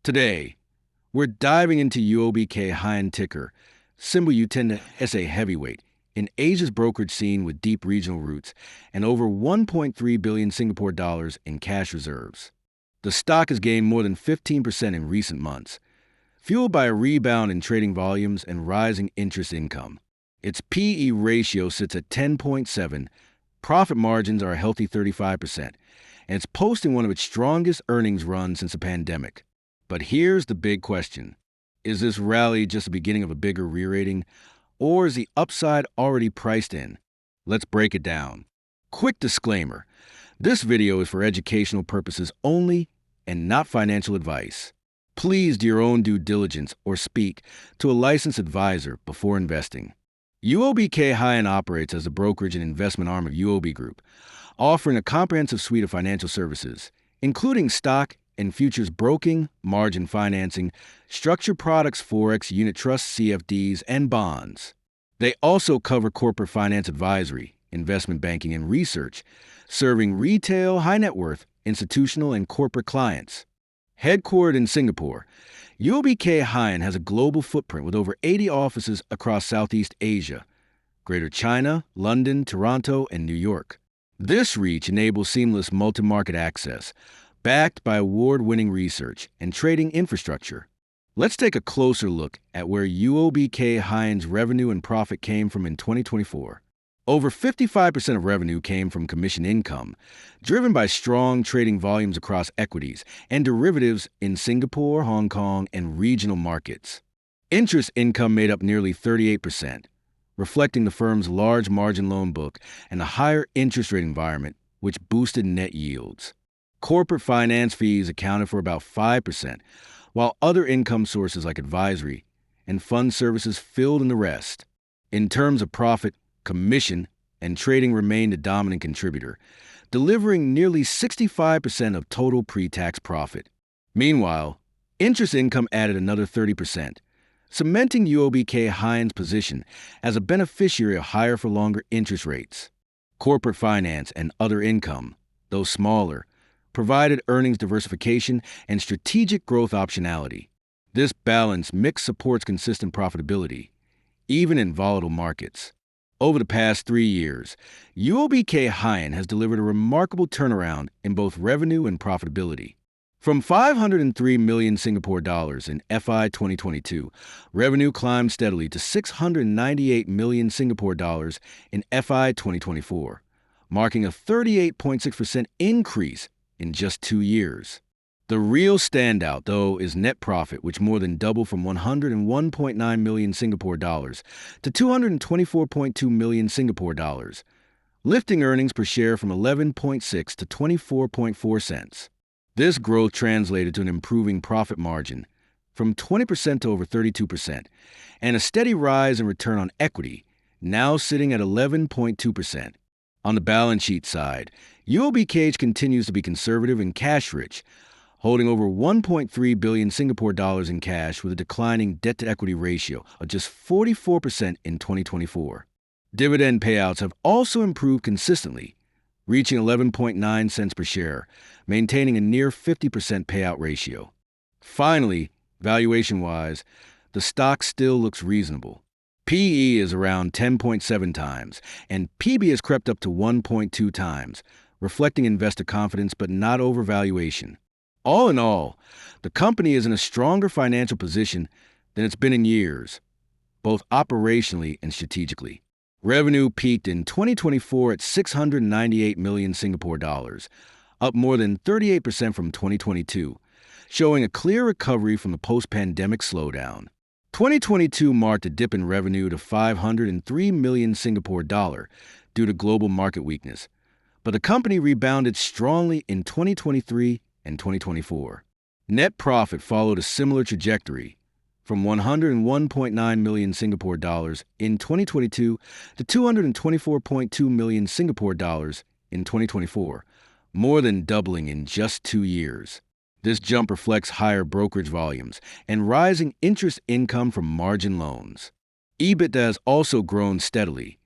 Today, we're diving into UOB Kay Hian ticker, symbol you tend to SA heavyweight, in Asia's brokerage scene with deep regional roots and over 1.3 billion Singapore dollars in cash reserves. The stock has gained more than 15% in recent months, fueled by a rebound in trading volumes and rising interest income. Its P/E ratio sits at 10.7, profit margins are a healthy 35%, and it's posting one of its strongest earnings runs since the pandemic. But here's the big question. Is this rally just the beginning of a bigger re-rating, or is the upside already priced in? Let's break it down. Quick disclaimer. This video is for educational purposes only and not financial advice. Please do your own due diligence or speak to a licensed advisor before investing. UOB Kay Hian operates as the brokerage and investment arm of UOB Group, offering a comprehensive suite of financial services, including stock and futures broking, margin financing, structured products, forex, unit trusts, CFDs, and bonds. They also cover corporate finance advisory, investment banking, and research, serving retail, high net worth, institutional, and corporate clients. Headquartered in Singapore, UOB Kay Hian has a global footprint with over 80 offices across Southeast Asia, Greater China, London, Toronto, and New York. This reach enables seamless multi-market access, backed by award-winning research and trading infrastructure. Let's take a closer look at where UOB Kay Hian's revenue and profit came from in 2024. Over 55% of revenue came from commission income, driven by strong trading volumes across equities and derivatives in Singapore, Hong Kong, and regional markets. Interest income made up nearly 38%, reflecting the firm's large margin loan book and a higher interest rate environment, which boosted net yields. Corporate finance fees accounted for about 5%, while other income sources like advisory and fund services filled in the rest. In terms of profit, commission and trading remained a dominant contributor, delivering nearly 65% of total pre-tax profit. Meanwhile, interest income added another 30%, cementing UOB Kay Hian's position as a beneficiary of higher for longer interest rates. Corporate finance and other income, though smaller, provided earnings diversification and strategic growth optionality. This balanced mix supports consistent profitability, even in volatile markets. Over the past 3 years, UOB Kay Hian has delivered a remarkable turnaround in both revenue and profitability. From 503 million Singapore dollars in FY 2022, revenue climbed steadily to 698 million Singapore dollars in FY 2024, marking a 38.6% increase in just 2 years. The real standout, though, is net profit, which more than doubled from 101.9 million Singapore dollars to 224.2 million Singapore dollars, lifting earnings per share from 11.6 to 24.4 cents. This growth translated to an improving profit margin from 20% to over 32%, and a steady rise in return on equity, now sitting at 11.2%. On the balance sheet side, UOBKH continues to be conservative and cash-rich, holding over 1.3 billion Singapore dollars in cash with a declining debt-to-equity ratio of just 44% in 2024. Dividend payouts have also improved consistently, reaching 11.9 cents per share, maintaining a near 50% payout ratio. Finally, valuation-wise, the stock still looks reasonable. P/E is around 10.7 times, and P/B has crept up to 1.2 times, reflecting investor confidence but not overvaluation. All in all, the company is in a stronger financial position than it's been in years, both operationally and strategically. Revenue peaked in 2024 at 698 million Singapore dollars, up more than 38% from 2022, showing a clear recovery from the post-pandemic slowdown. 2022 marked a dip in revenue to 503 million Singapore dollar due to global market weakness, but the company rebounded strongly in 2023 and 2024. Net profit followed a similar trajectory, from 101.9 million Singapore dollars in 2022 to 224.2 million Singapore dollars in 2024, more than doubling in just 2 years. This jump reflects higher brokerage volumes and rising interest income from margin loans. EBITDA has also grown steadily,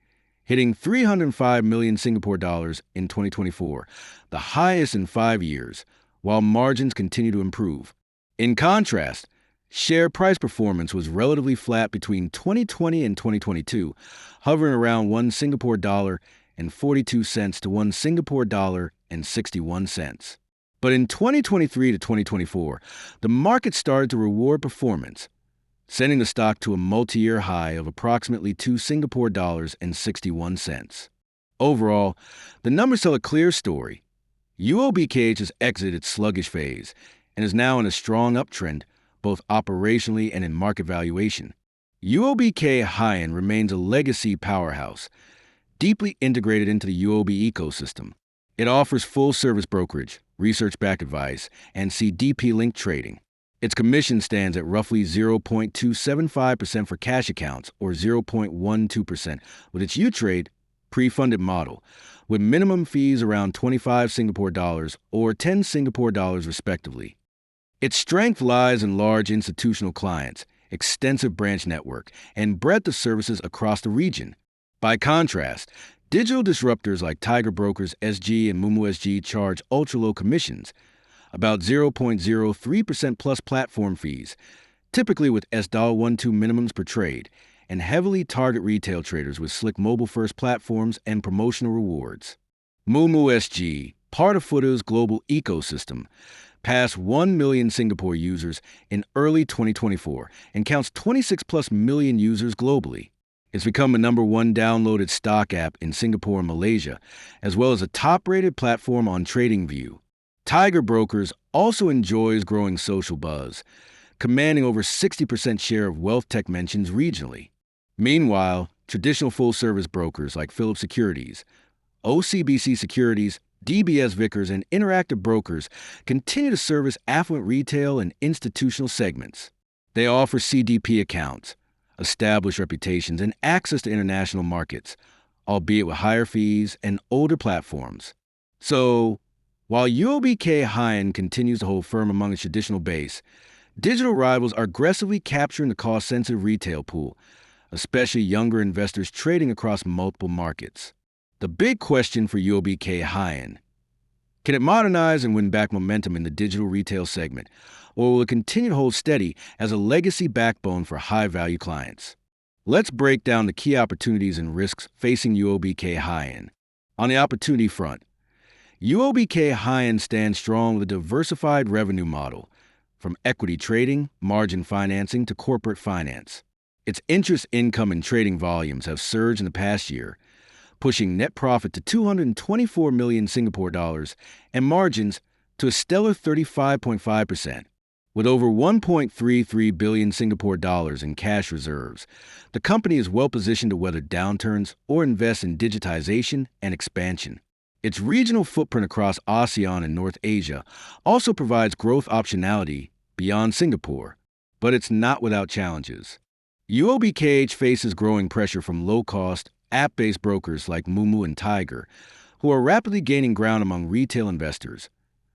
hitting 305 million Singapore dollars in 2024, the highest in 5 years, while margins continue to improve. In contrast, share price performance was relatively flat between 2020 and 2022, hovering around 1 Singapore dollar and 42 cents to 1 Singapore dollar and 61 cents. But in 2023 to 2024, the market started to reward performance, sending the stock to a multi-year high of approximately 2 Singapore dollars and 61 cents. Overall, the numbers tell a clear story. UOBKH has exited its sluggish phase and is now in a strong uptrend, both operationally and in market valuation. UOB Kay Hian remains a legacy powerhouse, deeply integrated into the UOB ecosystem. It offers full-service brokerage, research-backed advice, and CDP-linked trading. Its commission stands at roughly 0.275% for cash accounts or 0.12% with its U-Trade pre-funded model, with minimum fees around 25 Singapore dollars or 10 Singapore dollars respectively. Its strength lies in large institutional clients, extensive branch network, and breadth of services across the region. By contrast, digital disruptors like Tiger Brokers SG and Moomoo SG charge ultra-low commissions, about 0.03% plus platform fees, typically with $1.12 minimums per trade, and heavily target retail traders with slick mobile-first platforms and promotional rewards. Moomoo SG, part of Foota's global ecosystem, passed 1 million Singapore users in early 2024 and counts 26+ million users globally. It's become the #1 downloaded stock app in Singapore and Malaysia, as well as a top-rated platform on TradingView. Tiger Brokers also enjoys growing social buzz, commanding over 60% share of wealth tech mentions regionally. Meanwhile, traditional full-service brokers like Phillips Securities, OCBC Securities, DBS Vickers, and Interactive Brokers continue to service affluent retail and institutional segments. They offer CDP accounts, established reputations, and access to international markets, albeit with higher fees and older platforms. So, while UOB Kay Hian continues to hold firm among its traditional base, digital rivals are aggressively capturing the cost-sensitive retail pool, especially younger investors trading across multiple markets. The big question for UOB Kay Hian: can it modernize and win back momentum in the digital retail segment, or will it continue to hold steady as a legacy backbone for high-value clients? Let's break down the key opportunities and risks facing UOB Kay Hian. On the opportunity front, UOB Kay Hian stands strong with a diversified revenue model, from equity trading, margin financing, to corporate finance. Its interest income and trading volumes have surged in the past year, pushing net profit to 224 million Singapore dollars and margins to a stellar 35.5%. With over 1.33 billion Singapore dollars in cash reserves, the company is well positioned to weather downturns or invest in digitization and expansion. Its regional footprint across ASEAN and North Asia also provides growth optionality beyond Singapore, but it's not without challenges. UOBKH faces growing pressure from low-cost, app-based brokers like Moomoo and Tiger, who are rapidly gaining ground among retail investors,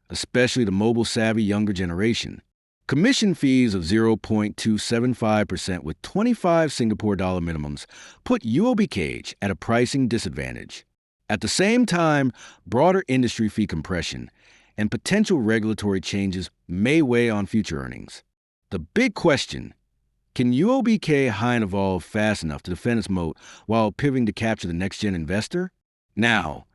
especially the mobile-savvy younger generation. Commission fees of 0.275% with 25 Singapore dollar minimums put UOBKH at a pricing disadvantage. At the same time, broader industry fee compression and potential regulatory changes may weigh on future earnings. The big question: can UOB Kay Hian evolve fast enough to defend its moat while pivoting to capture the next-gen investor? Now,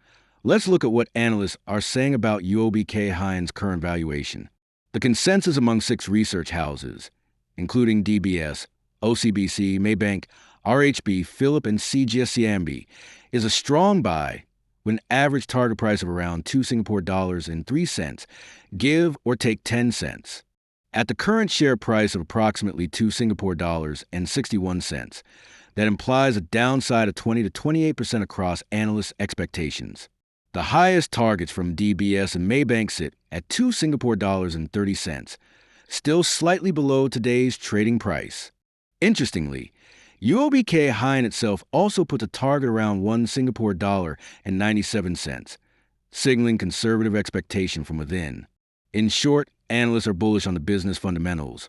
let's look at what analysts are saying about UOB Kay Hian's current valuation. The consensus among 6 research houses, including DBS, OCBC, Maybank, RHB, Phillip, and CGS-CIMB, is a strong buy with an average target price of around 2 Singapore dollars and 3 cents, give or take 10 cents. At the current share price of approximately 2 Singapore dollars and 61 cents, that implies a downside of 20 to 28% across analysts' expectations. The highest targets from DBS and Maybank sit at 2 Singapore dollars and 30 cents, still slightly below today's trading price. Interestingly, UOB Kay Hian itself also puts a target around 1 Singapore dollar and 97 cents, signaling conservative expectation from within. In short, analysts are bullish on the business fundamentals,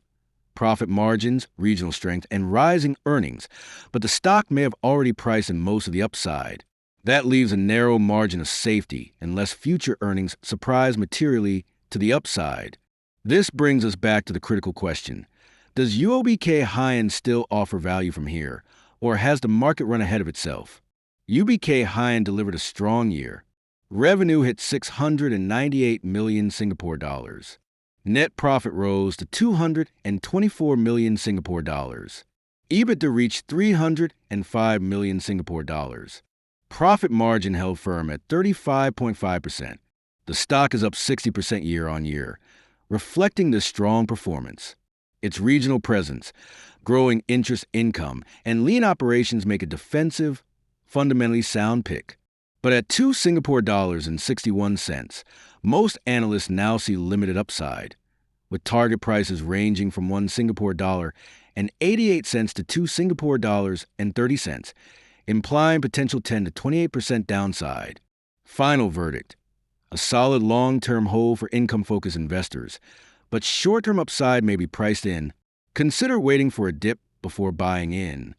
profit margins, regional strength, and rising earnings, but the stock may have already priced in most of the upside. That leaves a narrow margin of safety unless future earnings surprise materially to the upside. This brings us back to the critical question. Does UOB Kay Hian still offer value from here, or has the market run ahead of itself? UOB Kay Hian delivered a strong year. Revenue hit 698 million Singapore dollars. Net profit rose to 224 million Singapore dollars. EBITDA reached 305 million Singapore dollars. Profit margin held firm at 35.5%. The stock is up 60% year on year, reflecting this strong performance. Its regional presence, growing interest income, and lean operations make a defensive, fundamentally sound pick. But at 2 Singapore dollars and 61 cents, most analysts now see limited upside, with target prices ranging from 1 Singapore dollar and 88 cents to 2 Singapore dollars and 30 cents, implying potential 10 to 28% downside. Final verdict: a solid long-term hold for income-focused investors, but short-term upside may be priced in. Consider waiting for a dip before buying in.